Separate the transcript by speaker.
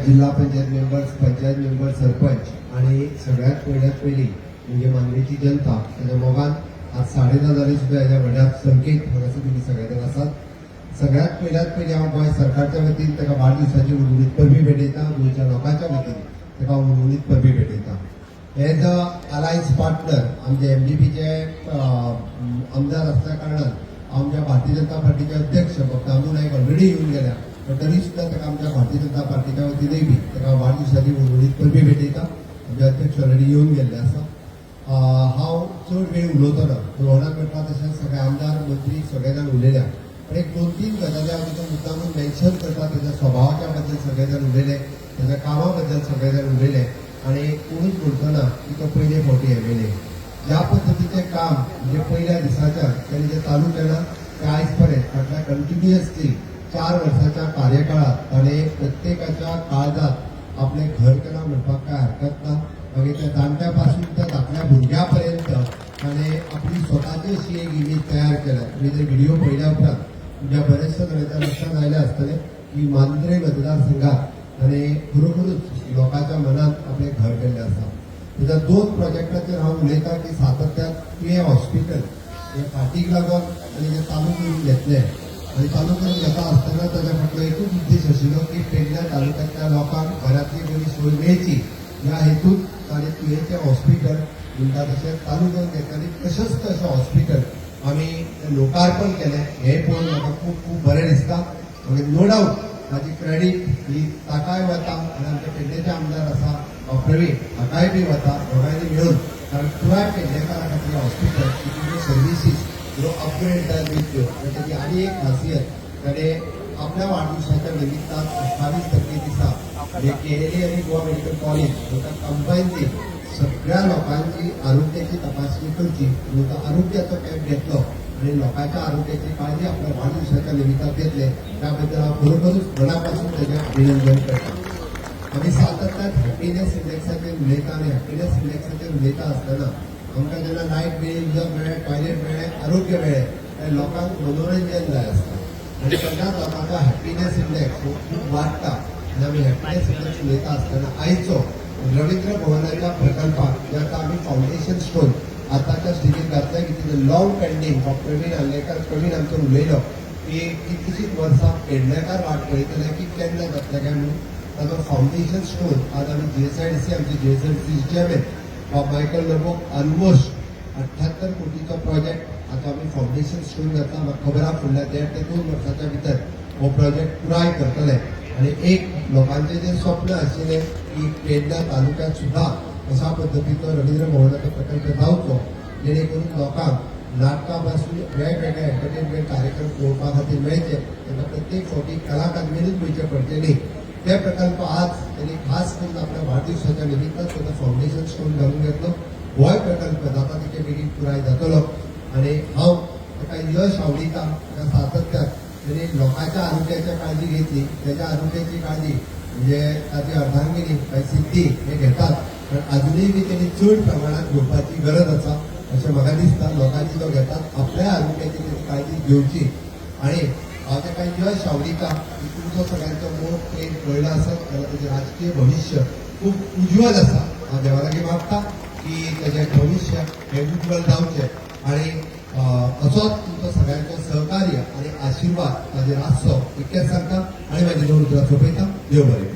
Speaker 1: जिल्हा panchayat members, panchayat member, sarpanch आणि सगळ्यात पहिली म्हणजे मानवेची जनता त्याच्या मोगान आज 10:30 जाली सुद्धा ह्या व्हड्या संख्येत हांगासर तुम्ही सगळे आसात. सगळ्यात पयली हांव गोंय सरकारच्या वतीन ताका वाडदिवसाची उर्वरित परबी भेटयता. गोंयच्या लोकांच्या वतीन ताका उर्वरित परबी भेटयता. एज अ अलायन्स पार्टनर आमचे एमडीपीचे आमदार असल्या कारणान आमच्या भारतीय जनता पार्टीचे अध्यक्ष डॉक्टर अमू नाईक ऑलरेडी येऊन गेल्या, पण तरी सुद्धा ताका आमच्या भारतीय जनता पार्टीच्या वतीनय बी ताका वाडदिवसाची उर्वरित परबी भेटयता. आमचे अध्यक्ष ऑलरेडी येऊन गेल्ले आसा. हांव चड वेळ उलोवचो ना, रोहनाक करता तशेंच सगळे आमदार मंत्री सगळे जाण उलयल्या, पण एक 2-3 गजाली हांव तितून मुद्दामून मेन्शन करता. त्याच्या स्वभावाच्या बद्दल सगळे जाण उलयले, त्याच्या कामा बद्दल सगळे जाण उलयले आणि कोणूच बोलतना की तो पयले फावटी एमएलए. ज्या पद्धतीचे काम म्हणजे पहिल्या दिसाच्या त्यांनी जे चालू केला ते आयज पर्यंत फाटल्या कंटिन्युअसली 4 वर्साच्या कार्यकाळात ताणे प्रत्येकाच्या काळजात आपले घर केला म्हणपाक काय हरकत ना. मागीर त्या जाणट्यापासून त्या धाकट्या भुरग्यापर्यंत ताणे आपली स्वताची अशी एक इमेज तयार केल्या. तुम्ही जर व्हिडिओ पळयल्या उपरांत तुमच्या बऱ्याचशा जणांच्या लक्षात आयले आसतले की मांद्रे मतदारसंघात ताणे खरोखरूच लोकांच्या मनात आपले घर केल्ले आसा. त्याच्या 2 प्रोजेक्टाचेर हांव उलयतां की सातत्यान तुवें हॉस्पिटल हे फाटीक लागून आनी जे चालू करून घेतले आनी चालू करून घेता आसतना ताच्या फाटलो एकूच उद्देश आशिल्लो की पेडण्या तालुक्यांतल्या लोकांक घरांतली बरी सोय मेळची ह्या हेतून ताणें तुवेंचें हॉस्पिटल म्हणटा तशें चालू करून घेतलें आनी तशेंच तशें हॉस्पिटल आमी लोकार्पण केलें. हें पळोवन म्हाका खूब खूब बरें दिसता. आनी नो डावट ताची क्रेडीट ही ताकाय वता आनी आमचे पेडणेचे आमदार आसा प्रवीण हाकाय बी वता, दोगांयनी मेळून. कारण पुराय पेडणेकारा खातीर हॉस्पिटल तितून सर्विसीस अपग्रेड जायत वयच्यो आनी ताची आनी एक खासियत ताणें आपल्या वाडदिवसाच्या निमित्तान 28 तारखे दिसा म्हणजे केएलई आनी गोवा मेडिकल कॉलेज हांकां कंबायनली सगळ्या लोकांची आरोग्याची तपासणी करची म्हणून आरोग्याचो कॅम्प घेतलो आणि लोकांच्या आरोग्याची काळजी आपल्या वाढदिवसाच्या निमित्तान घेतले. त्याबद्दल हांव खरोखरूच मनापासून ताचें अभिनंदन करता. आमी सातत्यान हॅपीनेस इंडेक्साचेर उलयता आनी हॅपीनेस इंडेक्साचेर उलयता आसतना आमकां जेन्ना लायट मेळ्ळी, उदक मेळ्ळें, टॉयलेट मेळ्ळें, आरोग्य मेळ्ळें, तें लोकांक मनोरंजन जाय आसता आनी सगळ्यात लोकांचो हॅपीनेस इंडेक्स हो खूब वाडटा. आनी आमी हॅपीनेस इंडेक्स उलयता आसतना आयचो रवींद्र भवनाच्या प्रकल्पाक जे आतां आमी फावंडेशन स्टोन आतांच्या स्टेजीर घातले की तिजे लॉंग पेंडींग प्रवीण आल्लेकर प्रवीण आमचो उलयलो की कितलीशींच वर्सां पेडणेकार वाट पळयतले की केन्ना जातलें काय म्हणून. ताजो फावंडेशन स्टोन आज आमी जीएसआयडीसी आमचे जीएसआयडीसी चेअरमॅन मायकल लोबोक ऑलमोस्ट 78 कोटीचो प्रोजेक्ट आता आमी फावंडेशन स्टोन घातला. म्हाका खबर आहा फुडल्या 1.5 ते 2 वर्साच्या भितर हो प्रोजेक्ट पुराय करतले आनी एक लोकांचें जे स्वप्न आशिल्लें की पेडण्या तालुक्यांत सुद्धा अशा पद्दतीचो रवींद्र भवनाचो प्रकल्प जावचो जेणे करून लोकांक नाटकां पासून वेगवेगळे एंटरटेनमेंट कार्यक्रम पळोवपा खातीर मेळचे, तांकां प्रत्येक फावटी कला अकादमीनूच वयचें पडचें न्ही. ते प्रकल्प आज त्यांनी खास करून आपल्या वाढदिवसाच्या निमित्तान स्वता फावंडेशन स्टोन घालून घेतलो. होय प्रकल्प जाता तितके बेगीन पुराय जातलो आनी हांव ताका यश आवडीता. ताका सातत्यान त्यांनी लोकांच्या आरोग्याची काळजी घेतली, त्याच्या आरोग्याची काळजी म्हणजे ताची अर्धांगिनी काय सिद्धी हे घेतात, पण अजूनही बी त्यांनी चड प्रमाणात घेवपाची गरज आसा अशें म्हाका दिसता. लोकांची तो घेतात आपल्या आरोग्याची त्यांनी काळजी घेवची आनी हांव ताका यश आवडीता की तुमचो सगळ्यांचो मोग पेन कळ्ळो आसत जाल्यार ताचें राजकीय भविश्य खूब उज्वल आसा. हांव देवा लागीं मागता की ताचें भविश्य हें उज्वल जावचें आनी असोच तुमचो सगळ्यांचो सहकार्य आनी आशिर्वाद ताजेर आसचो इतकेंच सांगता आनी म्हाजी 2 उतरां सोंपयता. देव बरें.